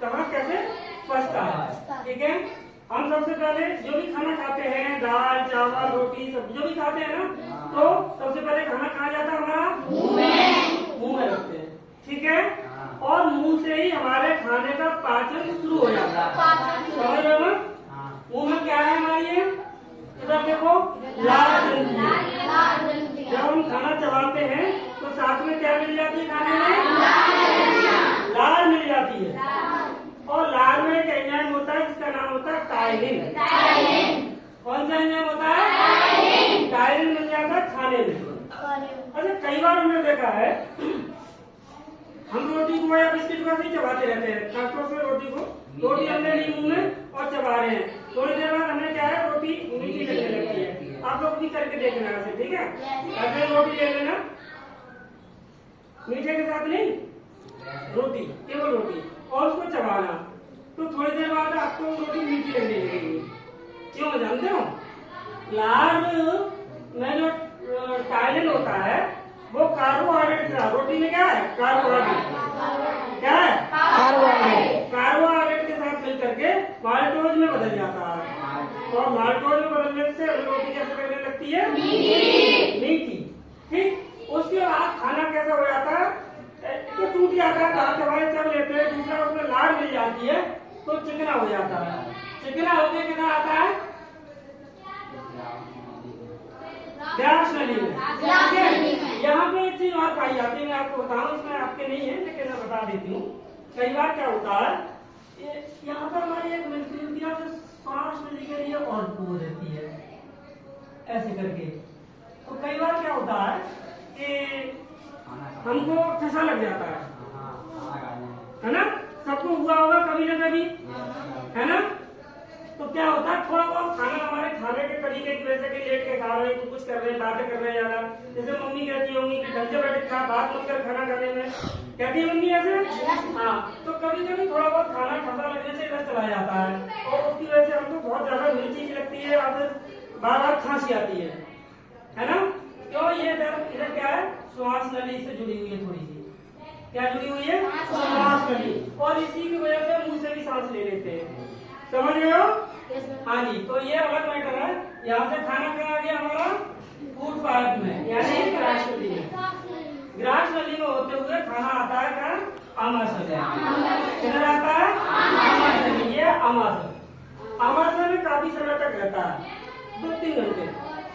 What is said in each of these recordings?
कहाँ कैसे पचता है। ठीक है, हम सबसे पहले जो भी खाना खाते हैं, दाल चावल रोटी सब जो भी खाते हैं ना, तो सबसे पहले खाना कहाँ जाता है हमारा? मुंह में रखते हैं। ठीक है, और मुंह से ही हमारे खाने का पाचन शुरू हो जाता है। समझ रहे हो? मुंह में क्या है हमारी? इधर देखो, लाल ग्रंथि। जब हम खाना चबाते हैं तो साथ में क्या मिल जाती है खाने में? लाल मिल जाती है। और लाल में एक एंजाइम होता है जिसका नाम होता है टायरिन। कौन सा एंजाइम होता है? टायरिन मिल जाता है खाने में। अच्छा, कई बार हमने देखा है हम रोटी को या बिस्किट को ऐसे ही चबाते रहते हैं, खासतौर से रोटी हमने ली मुंह में और चबा रहे हैं, थोड़ी देर बाद हमें क्या है, रोटी मीठी लगने लगती है। आप लोग भी करके देखना ऐसे, ठीक है? ऐसे रोटी ले लेना, मीठे के साथ नहीं, रोटी, केवल रोटी, और उसको चबाना, तो थोड़ी देर बाद आपको रोटी मीठी लगने लगेगी। क्यों जानते हो? लाल में जो टायरिन होता है वो कार्बोहाइड्रेट का, रोटी में क्या है? कार्बोहाइड्रेट। क्या है? कार्बोहाइड्रेट के साथ मिलकर के माल्टोज में बदल जाता है, और माल्टोज में बदलने से रोटी कैसे लगने लगती है? मीठी। ठीक, उसके बाद खाना कैसा हो जाता है? तो टूट जाता है, दांत हमारे चल लेते हैं, दूसरा उसमें लार मिल जाती है तो चिकना हो जाता है। चिकना होके कितना आता है? व्यास नली में। यहाँ पे एक चीज और पाई जाती है, मैं आपको बताऊं, इसमें आपके नहीं है लेकिन मैं बता देती हूँ। कई बार क्या होता है, यहाँ पर हमारी एक मिलती है जो सांस नली के लिए और दूर रहती है, ऐसे करके। तो कई बार क्या होता है कि हमको ठसा लग जाता है ना? सबको हुआ होगा कभी ना कभी, है ना? तो क्या होता है, थोड़ा बहुत खाना हमारे खाने के तरीके की वजह से कि लेट के खा रहे हैं, कुछ कर रहे हैं, बातें कर रहे हैं ज्यादा, जैसे मम्मी कहती होंगी कि ढंग से बैठ के खा, बात मत कर खाना खाने में, कहती है मम्मी ऐसे? हाँ, तो कभी कभी थोड़ा बहुत खाना ठसा लगने से इधर चला जाता है, और उसकी वजह से हमको बहुत ज्यादा मिर्ची लगती है, और फिर बार बार खांसी आती है ना? क्यों? ये इधर क्या है, श्वास नली से जुड़ी हुई है, थोड़ी सी क्या जुड़ी हुई है? श्वास नली, और इसी की वजह से मुंह से भी सांस ले लेते हैं। समझ रहे हो? हाँ जी, तो ये अलग मैटर है। यहाँ से खाना कहाँ आ गया हमारा? फूड पाइप में, यानी ग्रास नली में। ग्रास नली में होते हुए खाना आता है कहाँ? आमाशय। किधर आता है? आमाशय। ये आमाशय में काफी समय तक रहता है, 2-3 घंटे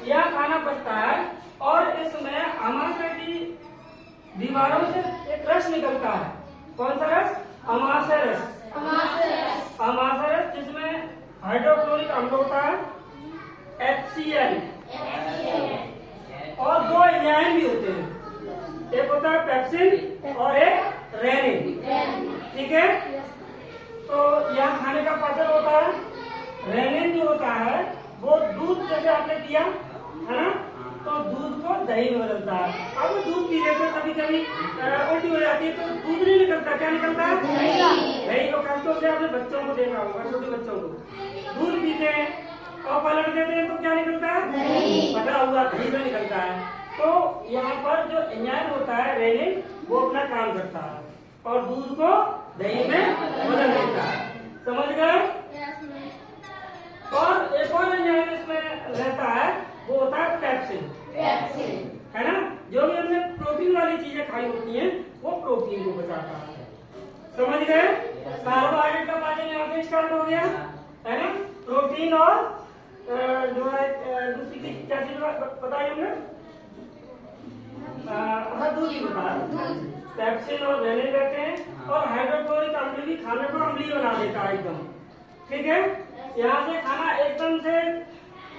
यह खाना पचता है, और इसमें आमाशय की दीवारों से एक रस निकलता है। कौन सा रस? आमाशय रस। आमाशय रस जिसमें हाइड्रोक्लोरिक अम्ल होता है, HCl, और 2 एंजाइम भी होते हैं, एक होता है पेप्सिन और एक रेनिन। ठीक है, तो यहाँ खाने का पाचन होता है। रेनिन जो होता है वो दूध, जैसे आपने पिया है ना, तो दूध को दही में बदलता है। अब दूध पी रहे तो कभी कभी उल्टी हो जाती है, तो दूध नहीं निकलता, क्या निकलता है? दही। तो खासतौर से आपने बच्चों को देखा होगा, छोटे बच्चों को दूध पीते हैं और पलट देते हैं तो क्या निकलता है? पतला हुआ दही में निकलता है। तो यहाँ पर जो एंजाइम होता है रेनिन, वो अपना काम करता है और दूध को दही में बदल देता है। समझ गए? और एक और एंजाइम इसमें रहता है, वो होता है पेप्सिन, है ना? जो भी हमने प्रोटीन वाली चीजें खाई होती हैं वो प्रोटीन को बचाता है। समझ गए? कार्बोहाइड्रेट का पाचन यहाँ से स्टार्ट हो गया, है ना? प्रोटीन और जो है दूसरी क्या चीज बताइए हमने? दूध ही बताया। पेप्सिन और रेनिन रहते हैं, और हाइड्रोक्लोरिक अम्ल भी खाने को अम्लीय बना देता है एकदम। ठीक है, यहाँ से खाना एकदम से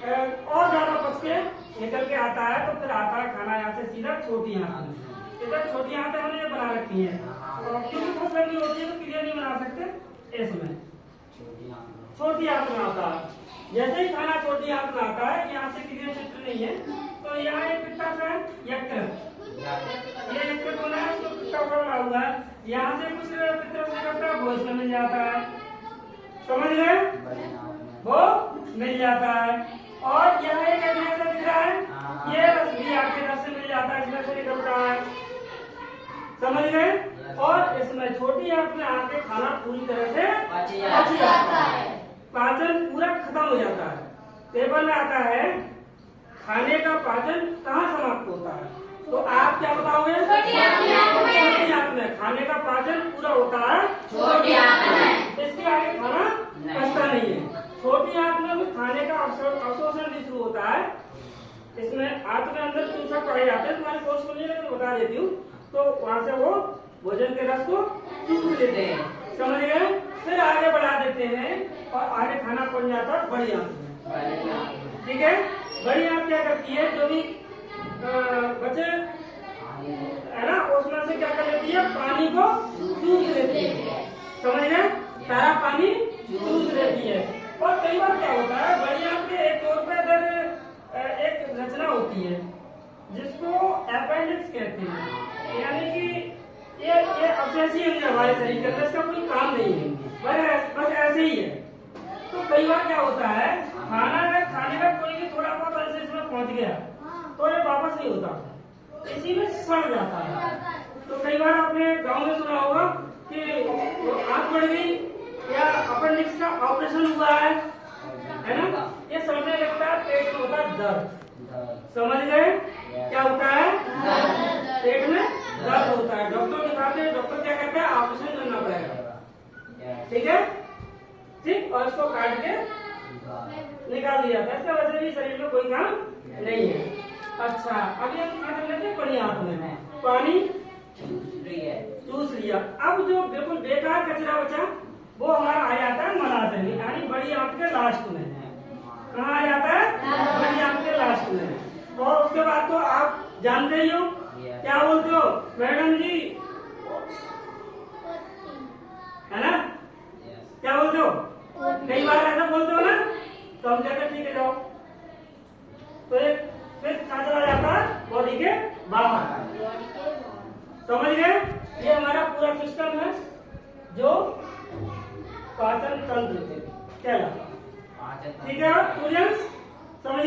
और ज्यादा पच के निकल के आता है, तो फिर आता है खाना यहाँ से सीधा छोटी आंत। इधर छोटी आंत हमने बना रखी है, क्योंकि बहुत लंबी होती है तो क्लियर नहीं बना सकते। इसमें छोटी आंत में आता है। जैसे ही खाना छोटी आंत में आता है, यहाँ से क्लियर चित्र नहीं है, तो यहाँ एक पिट्टा सा यकृत, ये यकृत बना है, उसको पिट्टा बना हुआ है, यहाँ से कुछ पित्र निकलता है, वो इसमें मिल जाता है। समझ गए? वो मिल जाता है। और यह एक ऐसा दिख रहा है, ये रस भी आपके इधर से मिल जाता है, इसमें से निकलता है। समझ गए? और इसमें छोटी आंत में आके खाना पूरी तरह से पच पच जाता है, पाचन पूरा खत्म हो जाता है। टेबल में आता है खाने का पाचन कहाँ समाप्त होता है, तो आप क्या बताओगे? छोटी आंत में खाने का पाचन पूरा होता है छोटी आंत में, इसके आगे खाना पचता नहीं है। छोटी आंत में भी खाने का अवशोषण भी शुरू होता है। इसमें आंत में अंदर चूसक पाए जाते हैं, तुम्हारे कोर्स में नहीं लेकिन बता देती हूँ। तो वहाँ से वो भोजन के रस को चूस लेते हैं, समझ गए? फिर आगे बढ़ा देते हैं और आगे खाना पच जाता है बड़ी आंत में। ठीक है, बड़ी आंत क्या करती है, जो भी बचे है ना उसमें से क्या कर लेती है, पानी को चूस लेती है, समझ गए? सारा पानी चूस लेती है। और कई बार क्या होता है, बड़ी आंत के एक ओर पे इधर एक रचना होती है जिसको अपेंडिक्स कहते हैं, यानी कि ये अवशेषी अंग है हमारे शरीर के अंदर, इसका कोई काम नहीं है, बस ऐसे ही है। तो कई बार क्या होता है, खाने का कोई भी थोड़ा बहुत ऐसे इसमें पहुंच गया तो ये वापस नहीं होता, इसी में सड़ जाता है। तो कई बार आपने गांव में सुना होगा कि आंत बढ़ गई या अपेंडिक्स का ऑपरेशन हुआ है ना, ये सड़ने लगता है, पेट में होता है दर्द, समझ गए? क्या होता है? पेट में दर्द होता है, डॉक्टर दिखाते हैं, डॉक्टर क्या कहते हैं, ऑपरेशन करना पड़ेगा, ठीक है? ठीक, और इसको काट के निकाल दिया था, इसका वैसे भी शरीर में कोई काम नहीं है। अच्छा, अभी हम क्या कर लेते हैं, बड़ी आंत में पानी चूस लिया। अब जो बिल्कुल बेकार कचरा बचा वो हमारा आ जाता है मलाशय में, यानी बड़ी आंत के लास्ट में। कहाँ आ जाता है? बड़ी आंत के लास्ट में। और उसके बाद तो आप जानते ही हो, क्या बोलते हो मैडम जी, है ना? क्या बोलते हो? कई बार ऐसा बोलते हो ना, तो हम कहते हैं ठीक है जाओ, तो एक फिर कहाँ चला जाता है, बॉडी के बाहर, समझ गए? ये हमारा पूरा सिस्टम है जो पाचन तंत्र कहलाता है, ठीक है? स्टूडेंट्स समझ